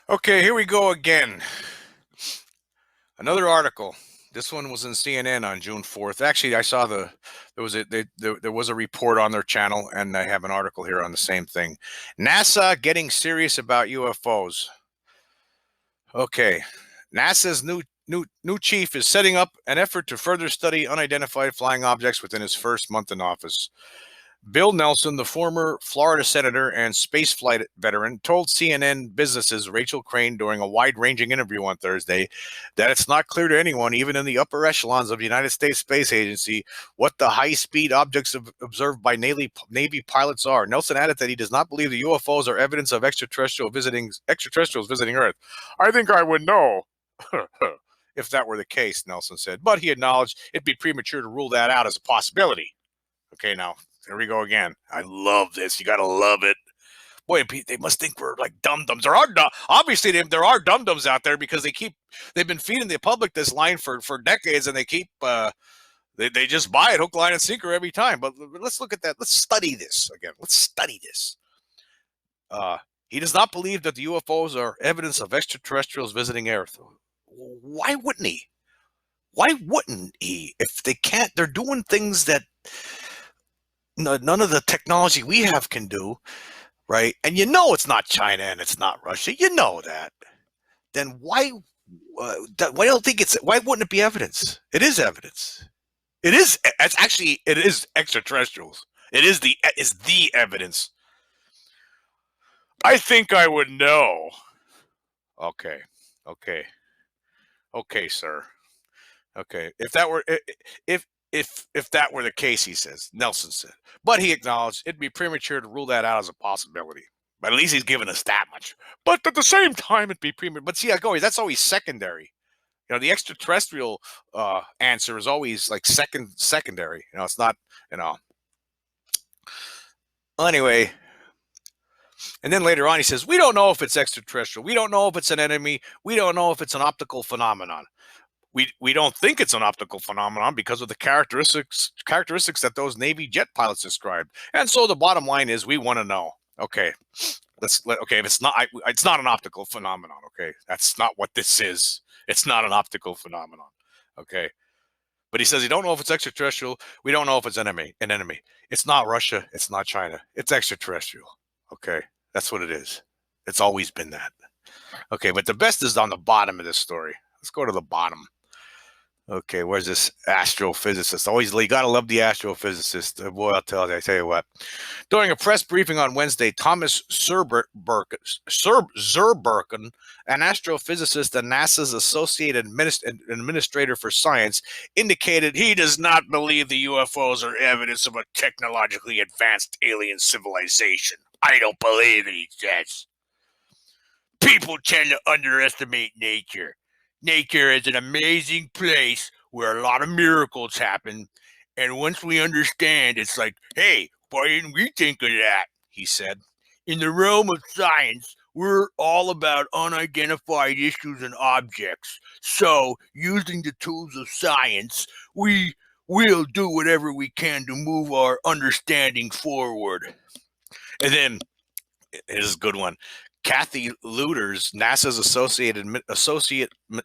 Okay, here we go again. Another article. This one was in CNN on June 4th. Actually, I saw there was a report on their channel, and I have an article here on the same thing. NASA getting serious about UFOs. Okay, NASA's new chief is setting up an effort to further study unidentified flying objects within his first month in office. Bill Nelson, the former Florida senator and spaceflight veteran, told CNN Business's Rachel Crane during a wide-ranging interview on Thursday that it's not clear to anyone, even in the upper echelons of the United States Space Agency, what the high-speed objects observed by Navy pilots are. Nelson added that he does not believe the UFOs are evidence of extraterrestrials visiting Earth. I think I would know. If that were the case, Nelson said, but he acknowledged it'd be premature to rule that out as a possibility. Okay, now here we go again. I love this. You gotta love it. Boy, they must think we're like dumdums. Obviously there are dumdums out there because they've been feeding the public this line for decades, and they just buy it hook, line, and sinker every time. But let's look at that. Let's study this again. Let's study this. He does not believe that the UFOs are evidence of extraterrestrials visiting Earth. Why wouldn't he? Why wouldn't he? If they can't, they're doing things that none of the technology we have can do, right? And it's not China and it's not Russia. You know that. Then why don't think why wouldn't it be evidence? It is evidence. It is extraterrestrials. Is the evidence. I think I would know. Okay. Okay. Okay, sir. Okay. If that were the case, he says, Nelson said. But he acknowledged it'd be premature to rule that out as a possibility. But at least he's given us that much. But at the same time, it'd be premature. But see, that's always secondary. The extraterrestrial answer is always like secondary. It's not, you know. Anyway, and then later on he says, we don't know if it's extraterrestrial. We don't know if it's an enemy. We don't know if it's an optical phenomenon. We don't think it's an optical phenomenon because of the characteristics that those Navy jet pilots described. And so the bottom line is we want to know. Okay, if it's not an optical phenomenon. Okay, that's not what this is. It's not an optical phenomenon. Okay, but he says he don't know if it's extraterrestrial. We don't know if it's an enemy. It's not Russia. It's not China. It's extraterrestrial. Okay, that's what it is. It's always been that. Okay, but the best is on the bottom of this story. Let's go to the bottom. Okay, where's this astrophysicist? Always, you gotta love the astrophysicist. Boy, I tell you what. During a press briefing on Wednesday, Thomas Zurbuchen, an astrophysicist and NASA's associate administrator for science, indicated he does not believe the UFOs are evidence of a technologically advanced alien civilization. I don't believe it, he says. People tend to underestimate nature. Nature is an amazing place where a lot of miracles happen. And once we understand, it's like, hey, why didn't we think of that? He said. In the realm of science, we're all about unidentified issues and objects. So, using the tools of science, we'll do whatever we can to move our understanding forward. And then, here's a good one. Kathy Luters, NASA's associate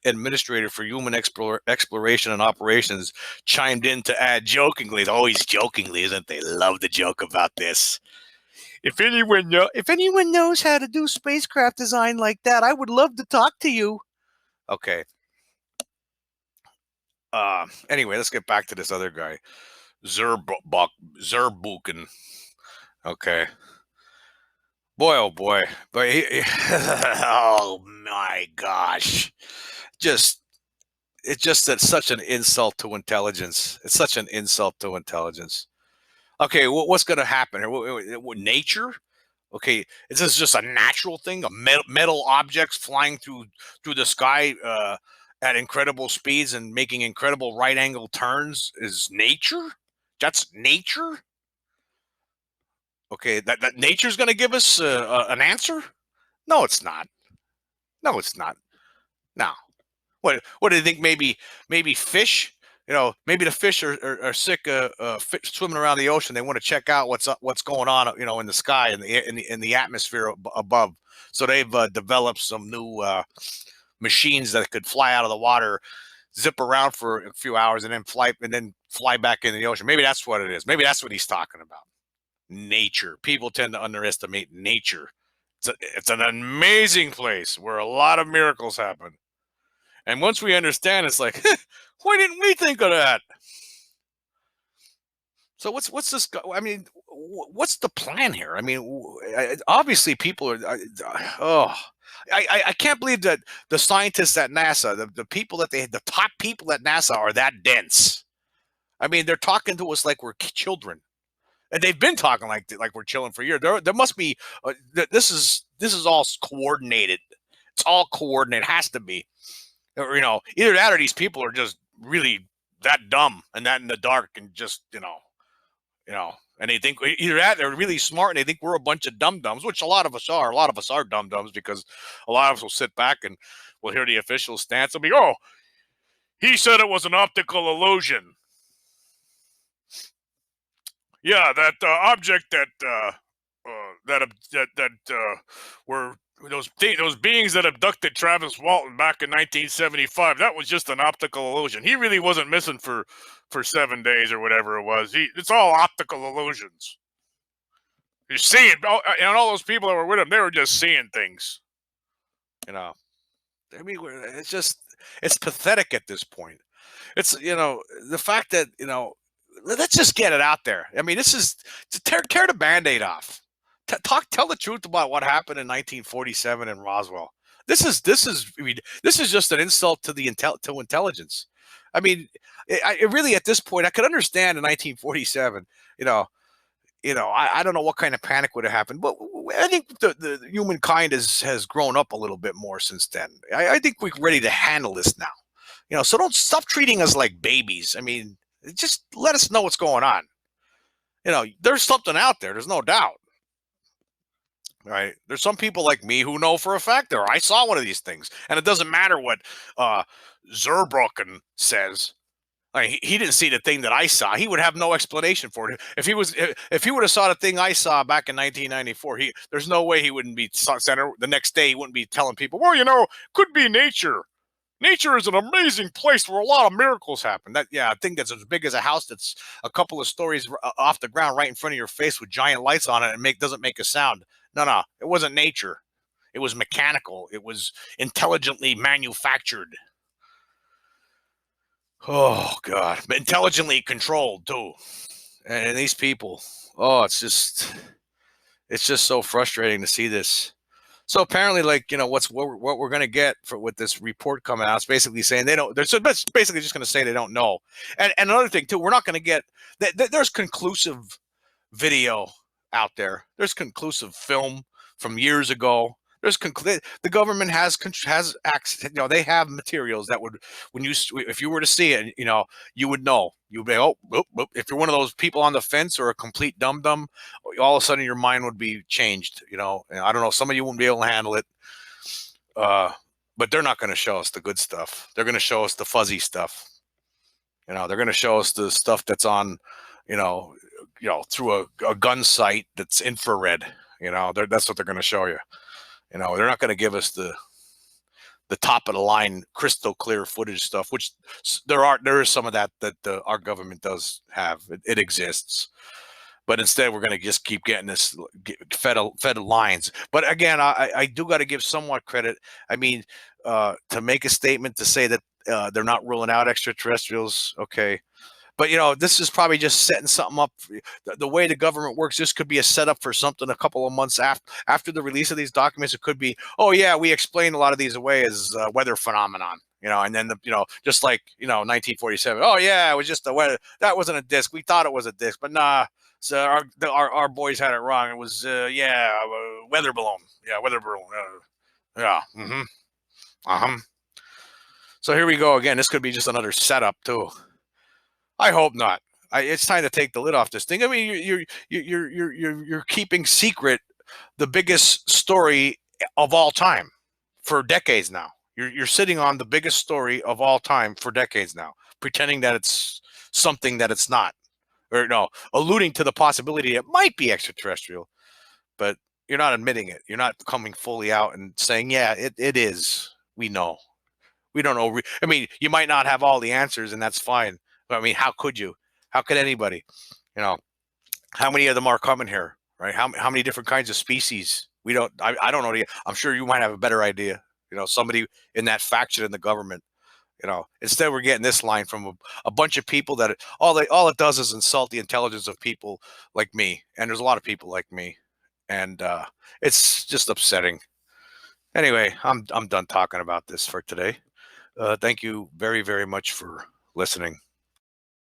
administrator for human exploration and operations, chimed in to add jokingly, always jokingly, isn't they? Love to joke about this. If anyone knows how to do spacecraft design like that, I would love to talk to you. Okay. Anyway, let's get back to this other guy, Zurbuchen. Okay. Boy, oh boy. But oh my gosh. It's just such an insult to intelligence. It's such an insult to intelligence. Okay, what's going to happen here? Nature? Okay, is this just a natural thing? Metal objects flying through the sky at incredible speeds and making incredible right angle turns is nature? That's nature? Okay, that nature's going to give us an answer? No, it's not. No, it's not. No. What do you think? Maybe fish? maybe the fish are sick swimming around the ocean. They want to check out what's going on, in the sky, in the atmosphere above. So they've developed some new machines that could fly out of the water, zip around for a few hours, and then fly back into the ocean. Maybe that's what it is. Maybe that's what he's talking about. Nature. People tend to underestimate nature. It's an amazing place where a lot of miracles happen. And once we understand, it's like, why didn't we think of that? So what's this? I mean, what's the plan here? I mean, obviously people are. Oh, I can't believe that the scientists at NASA, the people the top people at NASA are that dense. I mean, they're talking to us like we're children, and they've been talking like we're chilling for years. There must be. This is all coordinated. It's all coordinated. It has to be. Or, either that or these people are just really that dumb and that in the dark and just, and they think either that they're really smart and they think we're a bunch of dumdums, which a lot of us are. A lot of us are dumdums because a lot of us will sit back and we'll hear the official stance and be, oh, he said it was an optical illusion. Yeah, that object that were those beings that abducted Travis Walton back in 1975. That was just an optical illusion. He really wasn't missing for 7 days or whatever it was. It's all optical illusions. You're seeing, and all those people that were with him, they were just seeing things. I mean, it's pathetic at this point. It's the fact that let's just get it out there. I mean, this is to tear the Band-Aid off. Tell the truth about what happened in 1947 in Roswell. This is just an insult to the intelligence. I mean, it really at this point I could understand in 1947. I don't know what kind of panic would have happened, but I think the humankind has grown up a little bit more since then. I think we're ready to handle this now. So don't stop treating us like babies. I mean, just let us know what's going on. There's something out there. There's no doubt. Right. There's some people like me who know for a fact I saw one of these things, and it doesn't matter what Zurbrücken says. I mean, he didn't see the thing that I saw. He would have no explanation for it. If he would have saw the thing I saw back in 1994, there's no way he wouldn't be center the next day. He wouldn't be telling people, well, could be nature. Nature is an amazing place where a lot of miracles happen. A thing that's as big as a house that's a couple of stories off the ground right in front of your face with giant lights on it and doesn't make a sound. No, it wasn't nature. It was mechanical. It was intelligently manufactured. Oh, God. Intelligently controlled, too. And these people, it's just so frustrating to see this. So apparently, what we're going to get with this report coming out is basically saying they're basically just going to say they don't know. And another thing, too, we're not going to get there's conclusive video out there. There's conclusive film from years ago. The government has access. They have materials that would, if you were to see it, you would know. You'd be, if you're one of those people on the fence or a complete dum-dum, all of a sudden your mind would be changed. And I don't know. Some of you wouldn't be able to handle it. But they're not going to show us the good stuff. They're going to show us the fuzzy stuff. They're going to show us the stuff that's on, through a gun sight that's infrared. That's what they're going to show you. They're not going to give us the top of the line crystal clear footage stuff, which there is some of that our government does have. It exists. But instead, we're going to just keep getting this fed lines. But again, I do got to give somewhat credit. I mean, to make a statement to say that they're not ruling out extraterrestrials, okay. But, this is probably just setting something up. The way the government works, this could be a setup for something a couple of months after the release of these documents. It could be, oh, yeah, we explain a lot of these away as weather phenomenon, and then, just like, 1947. Oh, yeah, it was just the weather. That wasn't a disc. We thought it was a disc, but nah. So our boys had it wrong. It was, weather balloon. Yeah, weather balloon. Yeah. Mm-hmm. Uh-huh. So here we go again. This could be just another setup, too. I hope not. It's time to take the lid off this thing. I mean, you're keeping secret the biggest story of all time for decades now. You're sitting on the biggest story of all time for decades now, pretending that it's something that it's not, or no, alluding to the possibility it might be extraterrestrial, but you're not admitting it. You're not coming fully out and saying, yeah, it is. We know. We don't know. I mean, you might not have all the answers, and that's fine. But I mean, how could you? How could anybody? You know, how many of them are coming here, right? How many different kinds of species? We don't. I don't know. I'm sure you might have a better idea. Somebody in that faction in the government. Instead we're getting this line from a bunch of people that all it does is insult the intelligence of people like me, and there's a lot of people like me, and it's just upsetting. Anyway, I'm done talking about this for today. Thank you very, very much for listening.